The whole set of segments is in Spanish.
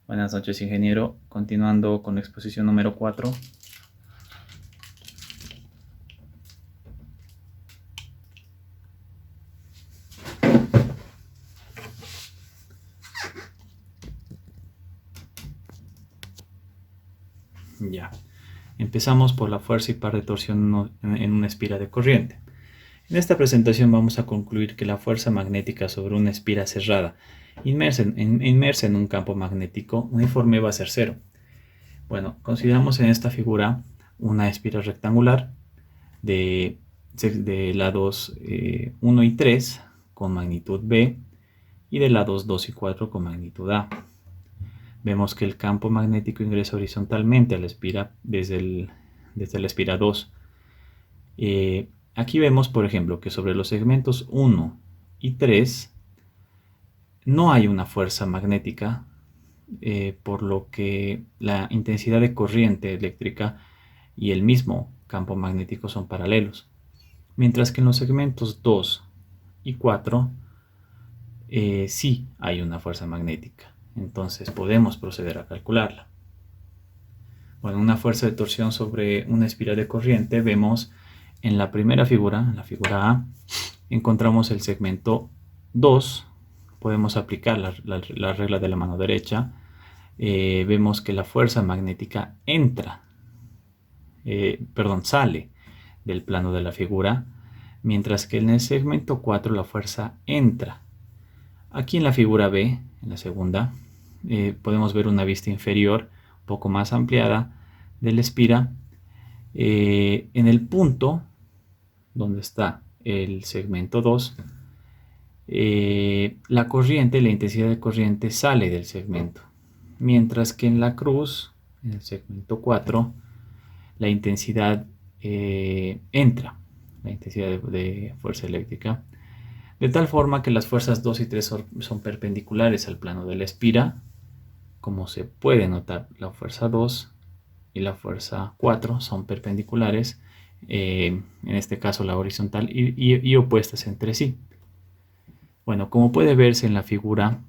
Buenas noches, ingeniero. Continuando con la exposición número 4. Ya. Empezamos por la fuerza y par de torsión en una espira de corriente. En esta presentación vamos a concluir que la fuerza magnética sobre una espira cerrada, inmersa en un campo magnético uniforme, va a ser cero. Bueno, consideramos en esta figura una espira rectangular de lados 1 y 3 con magnitud B y de lados 2 y 4 con magnitud A. Vemos que el campo magnético ingresa horizontalmente a la espira desde la espira 2. Aquí vemos, por ejemplo, que sobre los segmentos 1 y 3 no hay una fuerza magnética, por lo que la intensidad de corriente eléctrica y el mismo campo magnético son paralelos. Mientras que en los segmentos 2 y 4 sí hay una fuerza magnética. Entonces podemos proceder a calcularla. Bueno, una fuerza de torsión sobre una espira de corriente, vemos en la primera figura, en la figura A, encontramos el segmento 2. Podemos aplicar la regla de la mano derecha. Vemos que la fuerza magnética sale del plano de la figura, mientras que en el segmento 4 la fuerza entra. Aquí en la figura B, en la segunda, podemos ver una vista inferior un poco más ampliada de la espira. En el punto donde está el segmento 2, la intensidad de corriente sale del segmento, mientras que en la cruz, en el segmento 4, la intensidad entra, la intensidad de fuerza eléctrica, de tal forma que las fuerzas 2 y 3 son perpendiculares al plano de la espira. Como se puede notar, la fuerza 2 y la fuerza 4 son perpendiculares, en este caso la horizontal, y opuestas entre sí. Bueno, como puede verse en la figura,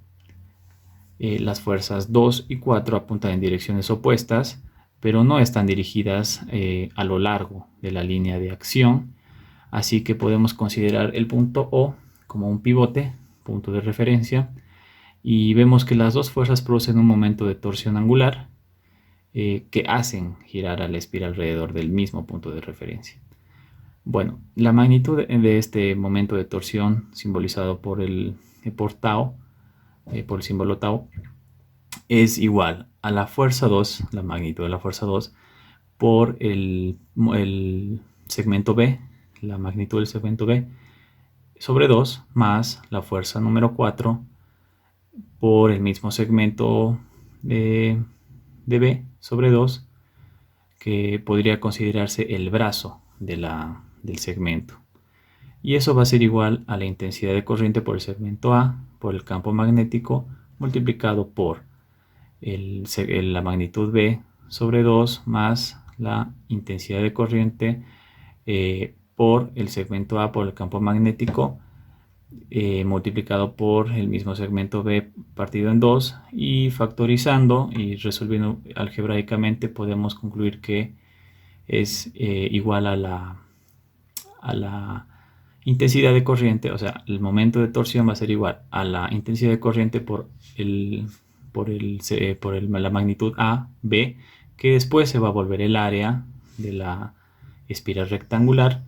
las fuerzas 2 y 4 apuntan en direcciones opuestas, pero no están dirigidas a lo largo de la línea de acción, así que podemos considerar el punto O como un pivote, punto de referencia, y vemos que las dos fuerzas producen un momento de torsión angular que hacen girar a la espira alrededor del mismo punto de referencia. Bueno, la magnitud de este momento de torsión, simbolizado por tau, por el símbolo tau, es igual a la fuerza 2, la magnitud de la fuerza 2, por el segmento B, la magnitud del segmento B, sobre 2, más la fuerza número 4 por el mismo segmento de B sobre 2, que podría considerarse el brazo del segmento. Y eso va a ser igual a la intensidad de corriente por el segmento A, por el campo magnético, multiplicado por la magnitud B sobre 2 más la intensidad de corriente por el segmento A por el campo magnético, multiplicado por el mismo segmento B partido en 2, y factorizando y resolviendo algebraicamente podemos concluir que es igual a la intensidad de corriente, o sea, el momento de torsión va a ser igual a la intensidad de corriente por la magnitud A, B, que después se va a volver el área de la espira rectangular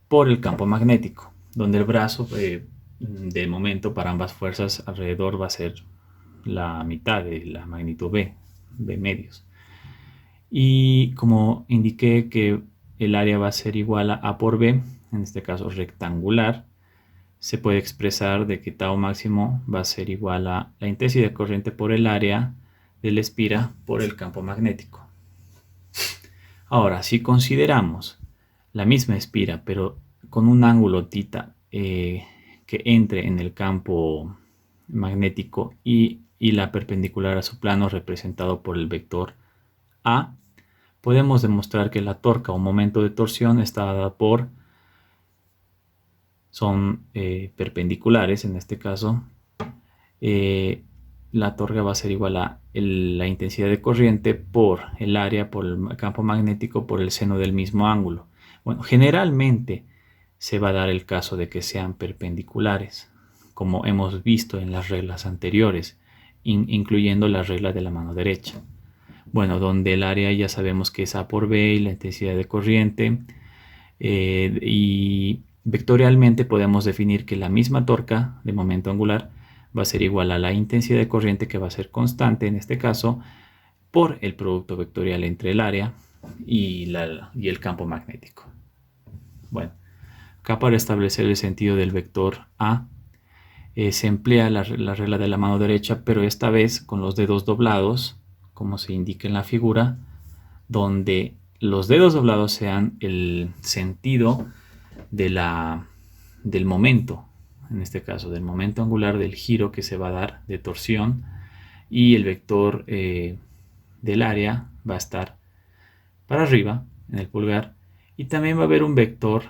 por el campo magnético, donde el brazo de momento para ambas fuerzas alrededor va a ser la mitad de la magnitud B, B medios. Y como indiqué que el área va a ser igual a A por B, en este caso rectangular, se puede expresar de que tau máximo va a ser igual a la intensidad de corriente por el área de la espira por el campo magnético. Ahora, si consideramos la misma espira, pero con un ángulo θ que entre en el campo magnético y la perpendicular a su plano representado por el vector A, podemos demostrar que la torca o momento de torsión está dada por, son perpendiculares en este caso, la torque va a ser igual a la intensidad de corriente por el área, por el campo magnético, por el seno del mismo ángulo. Bueno, generalmente se va a dar el caso de que sean perpendiculares, como hemos visto en las reglas anteriores, incluyendo la regla de la mano derecha. Bueno, donde el área ya sabemos que es A por B y la intensidad de corriente. Y vectorialmente podemos definir que la misma torca de momento angular va a ser igual a la intensidad de corriente, que va a ser constante en este caso, por el producto vectorial entre el área y el campo magnético. Bueno, acá para establecer el sentido del vector A se emplea la regla de la mano derecha, pero esta vez con los dedos doblados, como se indica en la figura, donde los dedos doblados sean el sentido del momento, en este caso del momento angular del giro que se va a dar de torsión, y el vector del área va a estar para arriba en el pulgar, y también va a haber un vector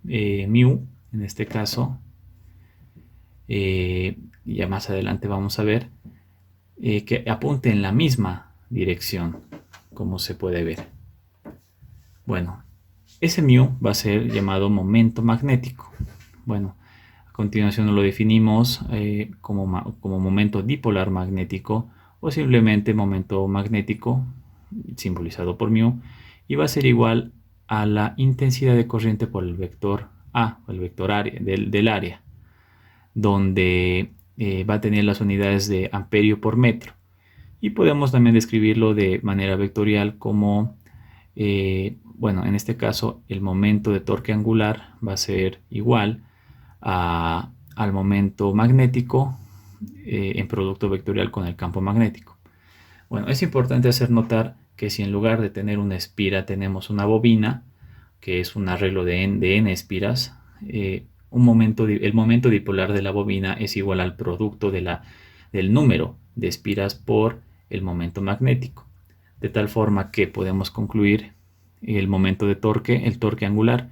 mu, en este caso, ya más adelante vamos a ver, que apunte en la misma dirección, como se puede ver. Bueno, ese mu va a ser llamado momento magnético. Bueno, a continuación lo definimos como momento dipolar magnético, o simplemente momento magnético simbolizado por mu, y va a ser igual a la intensidad de corriente por el vector A, o el vector área, del área, donde va a tener las unidades de amperio por metro. Y podemos también describirlo de manera vectorial como, bueno, en este caso el momento de torque angular va a ser igual al momento magnético en producto vectorial con el campo magnético. Bueno, es importante hacer notar que si en lugar de tener una espira tenemos una bobina, que es un arreglo de n espiras, el momento dipolar de la bobina es igual al producto del número de espiras por el momento magnético, de tal forma que podemos concluir el momento de torque, el torque angular,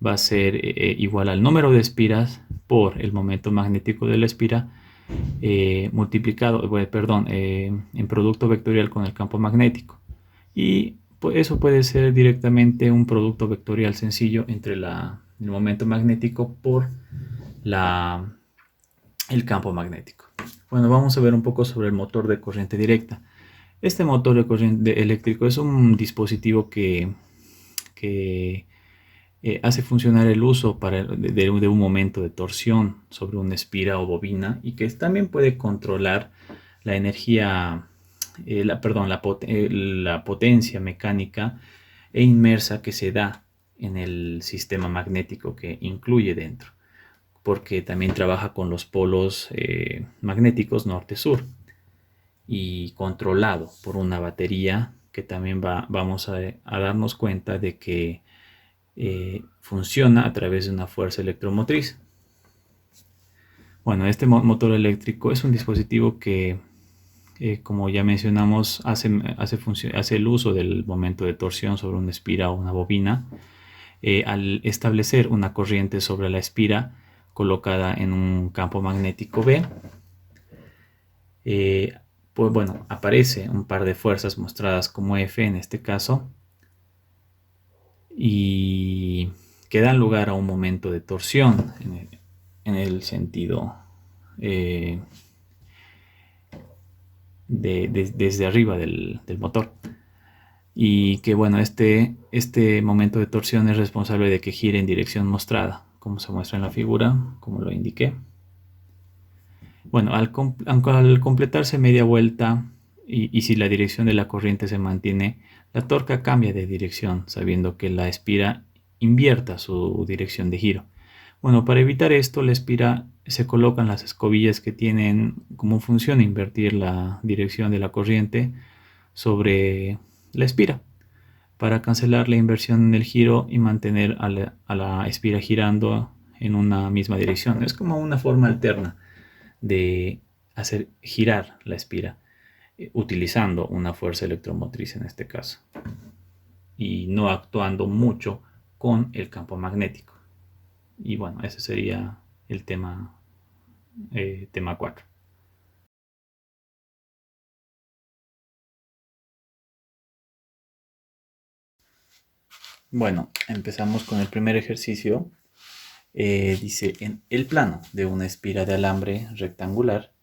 va a ser igual al número de espiras por el momento magnético de la espira multiplicado, en producto vectorial con el campo magnético. Y pues, eso puede ser directamente un producto vectorial sencillo entre el momento magnético por el campo magnético. Bueno, vamos a ver un poco sobre el motor de corriente directa. Este motor de corriente eléctrico es un dispositivo que hace funcionar el uso de un momento de torsión sobre una espira o bobina, y que también puede controlar la energía, la potencia mecánica e inmersa que se da en el sistema magnético que incluye dentro, porque también trabaja con los polos magnéticos norte-sur y controlado por una batería que también vamos a darnos cuenta de que funciona a través de una fuerza electromotriz. Bueno, este motor eléctrico es un dispositivo que, como ya mencionamos, hace el uso del momento de torsión sobre una espira o una bobina, al establecer una corriente sobre la espira colocada en un campo magnético B. Pues bueno, aparece un par de fuerzas mostradas como F en este caso, y que dan lugar a un momento de torsión en el sentido desde arriba del motor. Y que bueno, este momento de torsión es responsable de que gire en dirección mostrada, como se muestra en la figura, como lo indiqué. Bueno, al completarse media vuelta y si la dirección de la corriente se mantiene, la torca cambia de dirección, sabiendo que la espira invierta su dirección de giro. Bueno, para evitar esto, la espira se colocan las escobillas que tienen como función invertir la dirección de la corriente sobre la espira, para cancelar la inversión en el giro y mantener a la espira girando en una misma dirección. Es como una forma alterna de hacer girar la espira utilizando una fuerza electromotriz en este caso, y no actuando mucho con el campo magnético. Y bueno, ese sería el tema 4. Bueno, empezamos con el primer ejercicio. Dice, en el plano de una espira de alambre rectangular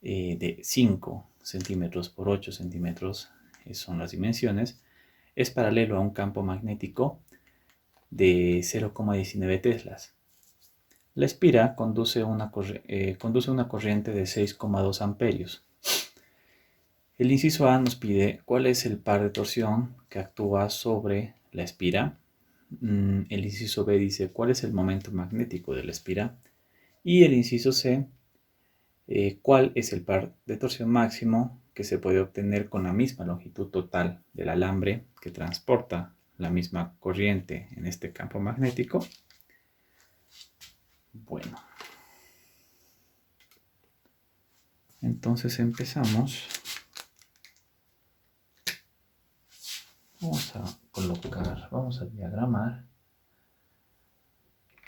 de 5 centímetros por 8 centímetros, son las dimensiones, es paralelo a un campo magnético de 0,19 teslas. La espira conduce una corriente de 6,2 amperios. El inciso A nos pide cuál es el par de torsión que actúa sobre la espira. El inciso B dice cuál es el momento magnético de la espira. Y el inciso C, cuál es el par de torsión máximo que se puede obtener con la misma longitud total del alambre que transporta la misma corriente en este campo magnético. Bueno, entonces empezamos. Vamos a diagramar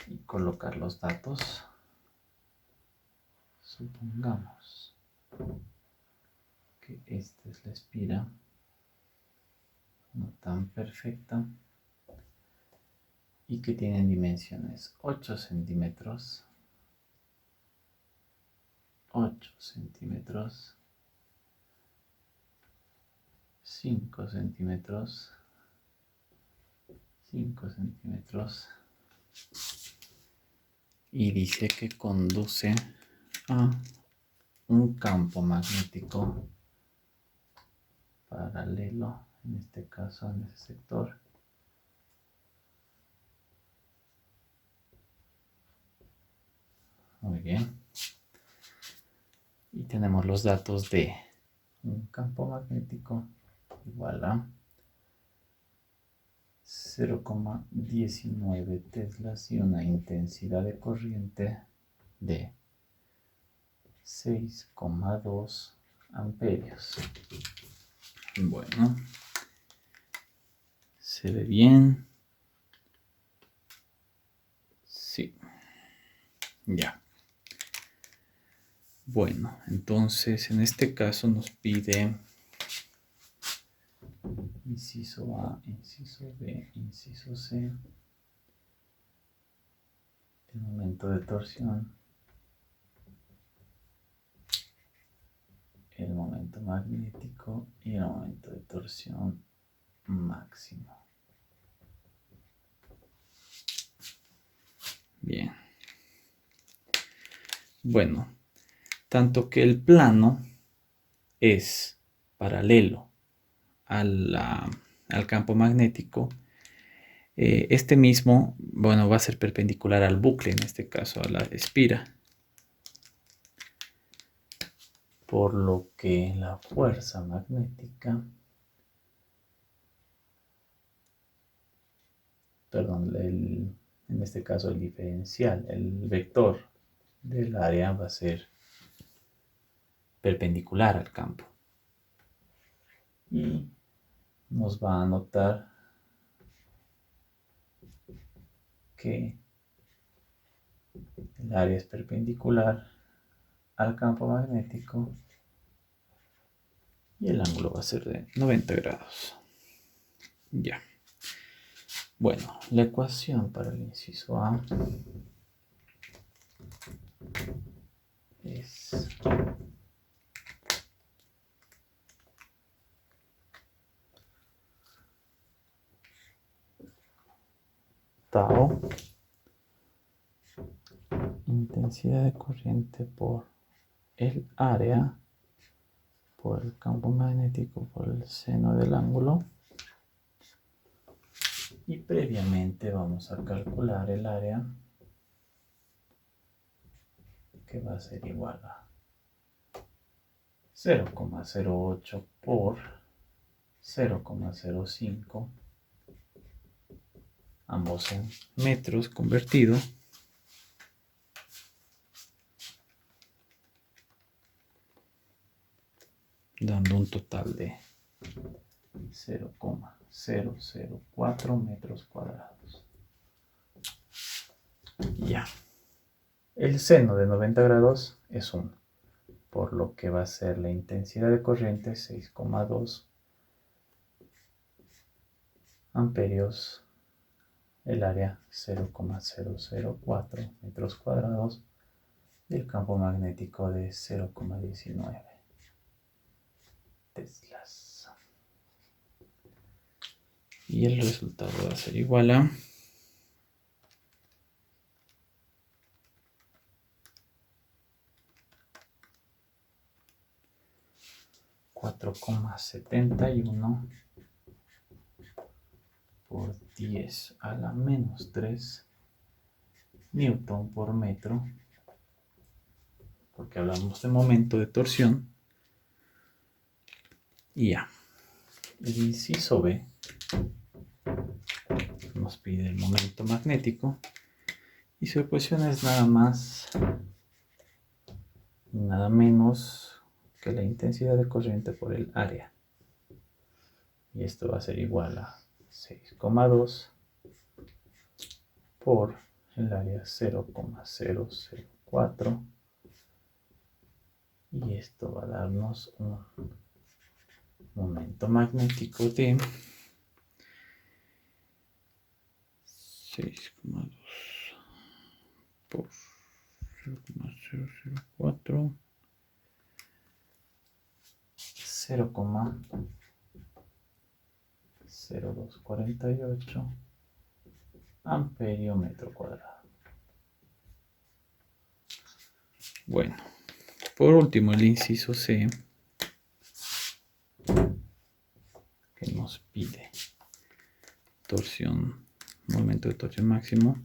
y colocar los datos. Supongamos que esta es la espira, no tan perfecta, y que tienen dimensiones 8 centímetros, 8 centímetros, 5 centímetros, 5 centímetros, y dice que conduce a un campo magnético paralelo, en este caso en ese sector. Muy bien. Y tenemos los datos de un campo magnético igual a 0,19 teslas y una intensidad de corriente de 6,2 amperios. Bueno, ¿se ve bien? Sí. Ya. Bueno, entonces en este caso nos pide inciso A, inciso B, inciso C, el momento de torsión, el momento magnético y el momento de torsión máximo. Bien. Bueno, tanto que el plano es paralelo al campo magnético, este mismo, bueno, va a ser perpendicular al bucle, en este caso a la espira. Por lo que la fuerza magnética, perdón, en este caso el diferencial, el vector del área va a ser perpendicular al campo. Y nos va a notar que el área es perpendicular al campo magnético y el ángulo va a ser de 90 grados. Ya. Bueno, la ecuación para el inciso A es tau, intensidad de corriente por el área, por el campo magnético, por el seno del ángulo. Y previamente vamos a calcular el área, que va a ser igual a 0,08 por 0,05, ambos en metros convertido, dando un total de 0,004 metros cuadrados. Ya. El seno de 90 grados es 1, por lo que va a ser la intensidad de corriente 6,2 amperios el área 0,004 metros cuadrados y el campo magnético de 0,19 teslas. Y el resultado va a ser igual a 4,71 por 10 a la menos 3 newton por metro, porque hablamos de momento de torsión. Y ya. El inciso B nos pide el momento magnético y su ecuación es nada más, nada menos que la intensidad de corriente por el área. Y esto va a ser igual a 6,2 por el área 0,004. Y esto va a darnos un momento magnético de 6,2 por 0,004, 0,0248 amperio metro cuadrado. Bueno, por último el inciso C, que nos pide torsión, momento de torsión máximo.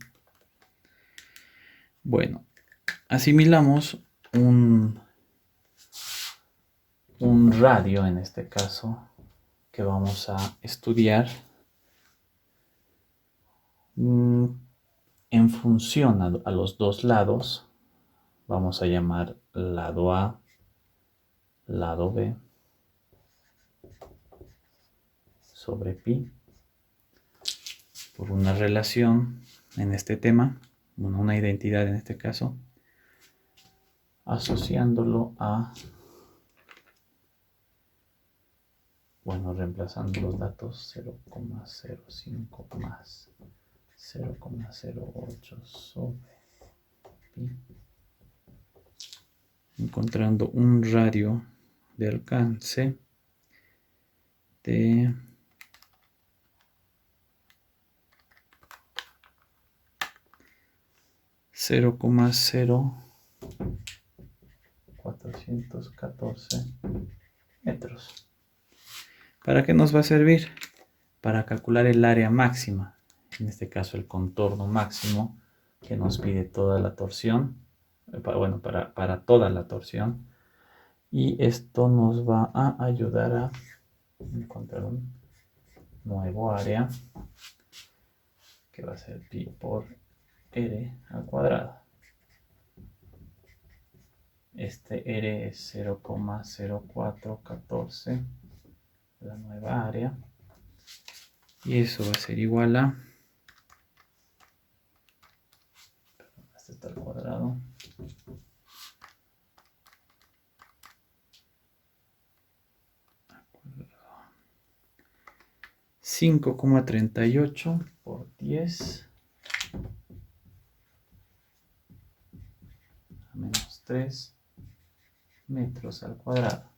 Bueno, asimilamos un radio, en este caso, que vamos a estudiar en función a los dos lados. Vamos a llamar lado A, lado B, sobre pi, por una relación en este tema, una identidad en este caso, asociándolo a, bueno, reemplazando los datos 0,05 más 0,08 sobre pi, encontrando un radio de alcance de 0,0414 metros. ¿Para qué nos va a servir? Para calcular el área máxima, en este caso el contorno máximo que nos pide toda la torsión, bueno, para toda la torsión. Y esto nos va a ayudar a encontrar un nuevo área que va a ser pi por r al cuadrado. Este r es 0,0414, la nueva área, y eso va a ser igual a, este está al cuadrado, 5,38 por 10 a menos 3 metros al cuadrado.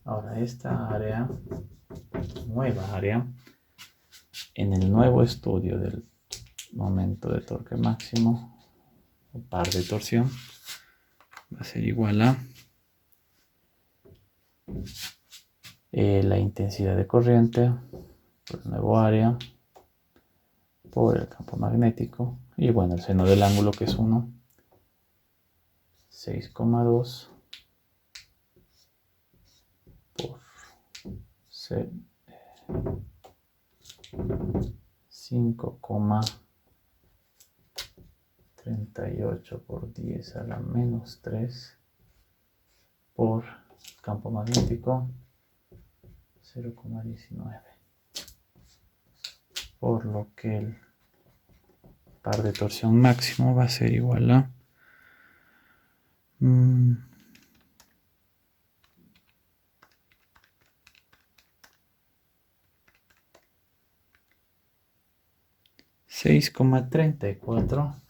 Ahora esta área, nueva área, en el nuevo estudio del momento de torque máximo o par de torsión, va a ser igual a la intensidad de corriente por el nuevo área por el campo magnético y bueno, el seno del ángulo, que es 1, 6,2 por 5,38 por 10 a la menos 3 por campo magnético 0,19, por lo que el par de torsión máximo va a ser igual a 0,004 6,34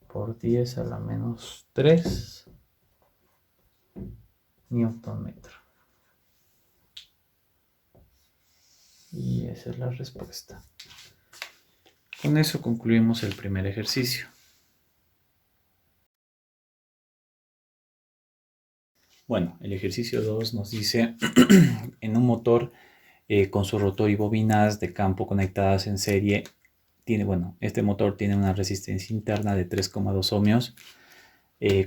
por 10 a la menos 3 Newton metro. Y esa es la respuesta. Con eso concluimos el primer ejercicio. Bueno, el ejercicio 2 nos dice, en un motor con su rotor y bobinas de campo conectadas en serie, este motor tiene una resistencia interna de 3,2 ohmios.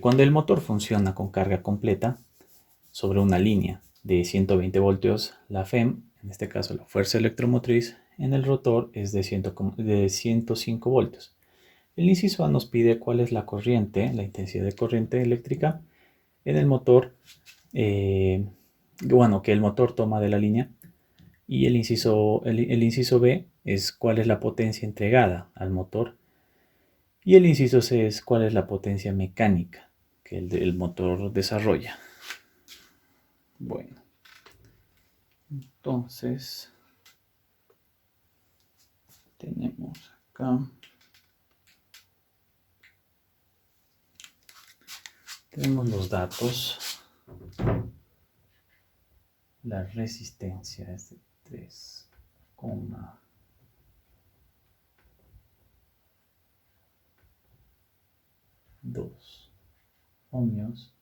Cuando el motor funciona con carga completa sobre una línea de 120 voltios, la FEM, en este caso la fuerza electromotriz, en el rotor es de 105 voltios. El inciso A nos pide cuál es la corriente, la intensidad de corriente eléctrica en el motor, que el motor toma de la línea. Y el inciso B es cuál es la potencia entregada al motor. Y el inciso C es cuál es la potencia mecánica que el motor desarrolla. Bueno, entonces tenemos acá. Tenemos los datos. La resistencia es de 3,2 ohmios.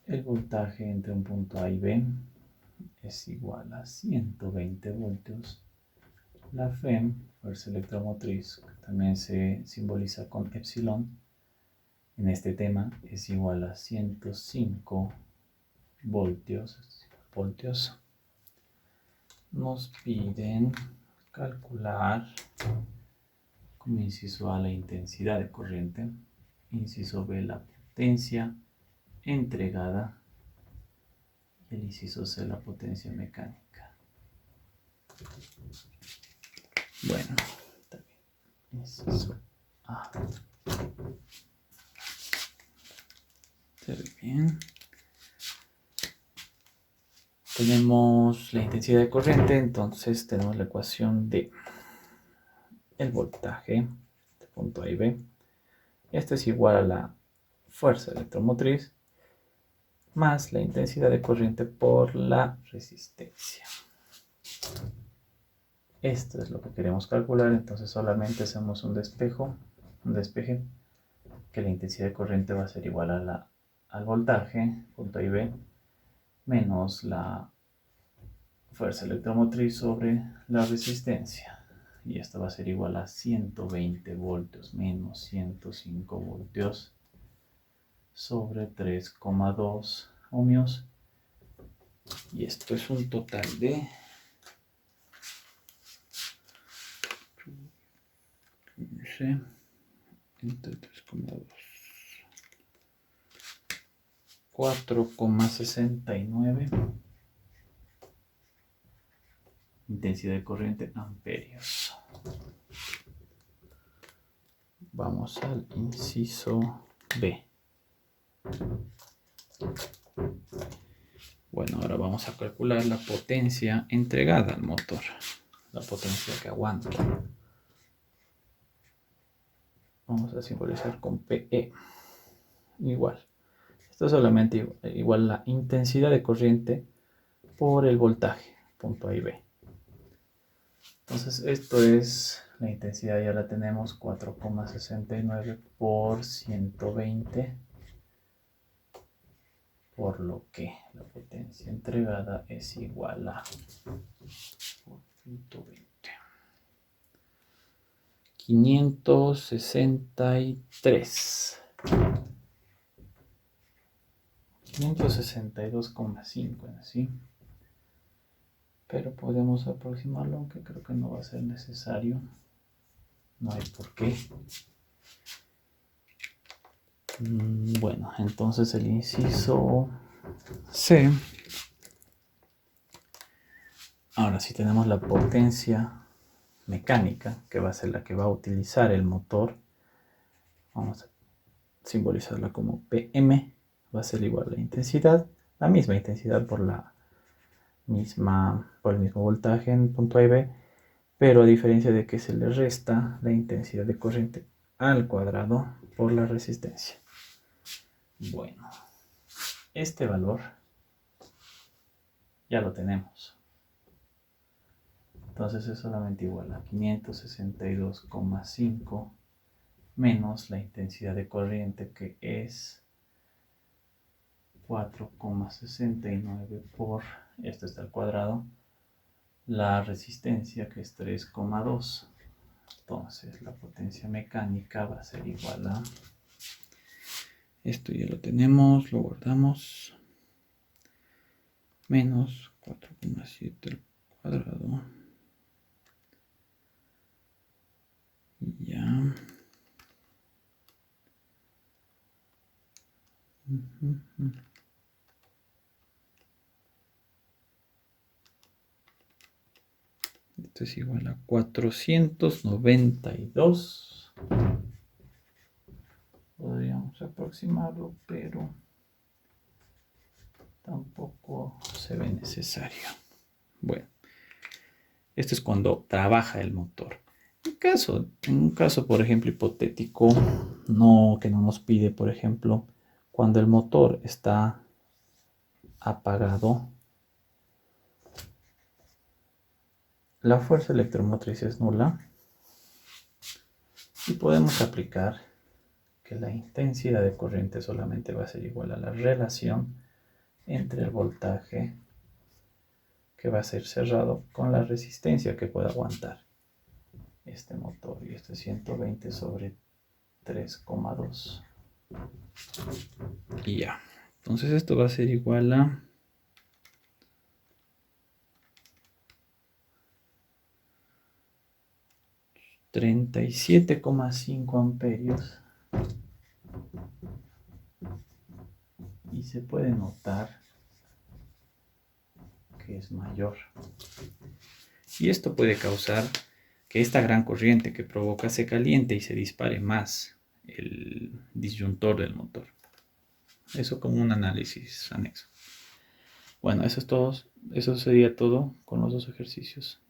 El voltaje entre un punto A y B es igual a 120 voltios. La FEM, fuerza electromotriz, que también se simboliza con epsilon, en este tema es igual a 105 voltios. Nos piden calcular como inciso A la intensidad de corriente, inciso B la potencia entregada y el inciso C la potencia mecánica. Bueno, está bien. Inciso A. Se ve bien. Tenemos la intensidad de corriente, entonces tenemos la ecuación de el voltaje de punto A y B. Esto es igual a la fuerza electromotriz más la intensidad de corriente por la resistencia. Esto es lo que queremos calcular, entonces solamente hacemos un despeje, que la intensidad de corriente va a ser igual al voltaje, punto A y B, menos la fuerza electromotriz sobre la resistencia. Y esto va a ser igual a 120 voltios menos 105 voltios sobre 3,2 ohmios. Y esto es un total de 15 entre 3,2. 4,69 intensidad de corriente amperios. Vamos al inciso B. Bueno, ahora vamos a calcular la potencia entregada al motor, la potencia que aguanta. Vamos a simbolizar con PE. Igual. Esto es solamente igual la intensidad de corriente por el voltaje, punto A y B. Entonces esto es, la intensidad ya la tenemos, 4,69 por 120, por lo que la potencia entregada es igual a 120. 563. 562,5 en sí. Pero podemos aproximarlo, aunque creo que no va a ser necesario. No hay por qué. Bueno, entonces el inciso C. Ahora sí tenemos la potencia mecánica, que va a ser la que va a utilizar el motor. Vamos a simbolizarla como PM. Va a ser igual a la intensidad, la misma intensidad por el mismo voltaje en punto A y B, pero a diferencia de que se le resta la intensidad de corriente al cuadrado por la resistencia. Bueno, este valor ya lo tenemos. Entonces es solamente igual a 562,5 menos la intensidad de corriente, que es 4,69 por, esto está al cuadrado, la resistencia, que es 3,2. Entonces la potencia mecánica va a ser igual a, esto ya lo tenemos, lo guardamos, menos 4,7 al cuadrado, ya, esto es igual a 492. Podríamos aproximarlo, pero tampoco se ve necesario. Bueno, esto es cuando trabaja el motor. En un caso, por ejemplo, hipotético, que no nos pide, por ejemplo, cuando el motor está apagado, la fuerza electromotriz es nula y podemos aplicar que la intensidad de corriente solamente va a ser igual a la relación entre el voltaje que va a ser cerrado con la resistencia que puede aguantar este motor, y este 120 sobre 3,2. Y ya, entonces esto va a ser igual a 37,5 amperios, y se puede notar que es mayor, y esto puede causar que esta gran corriente que provoca se caliente y se dispare más el disyuntor del motor. Eso como un análisis anexo. Bueno, eso es todo. Eso sería todo con los dos ejercicios.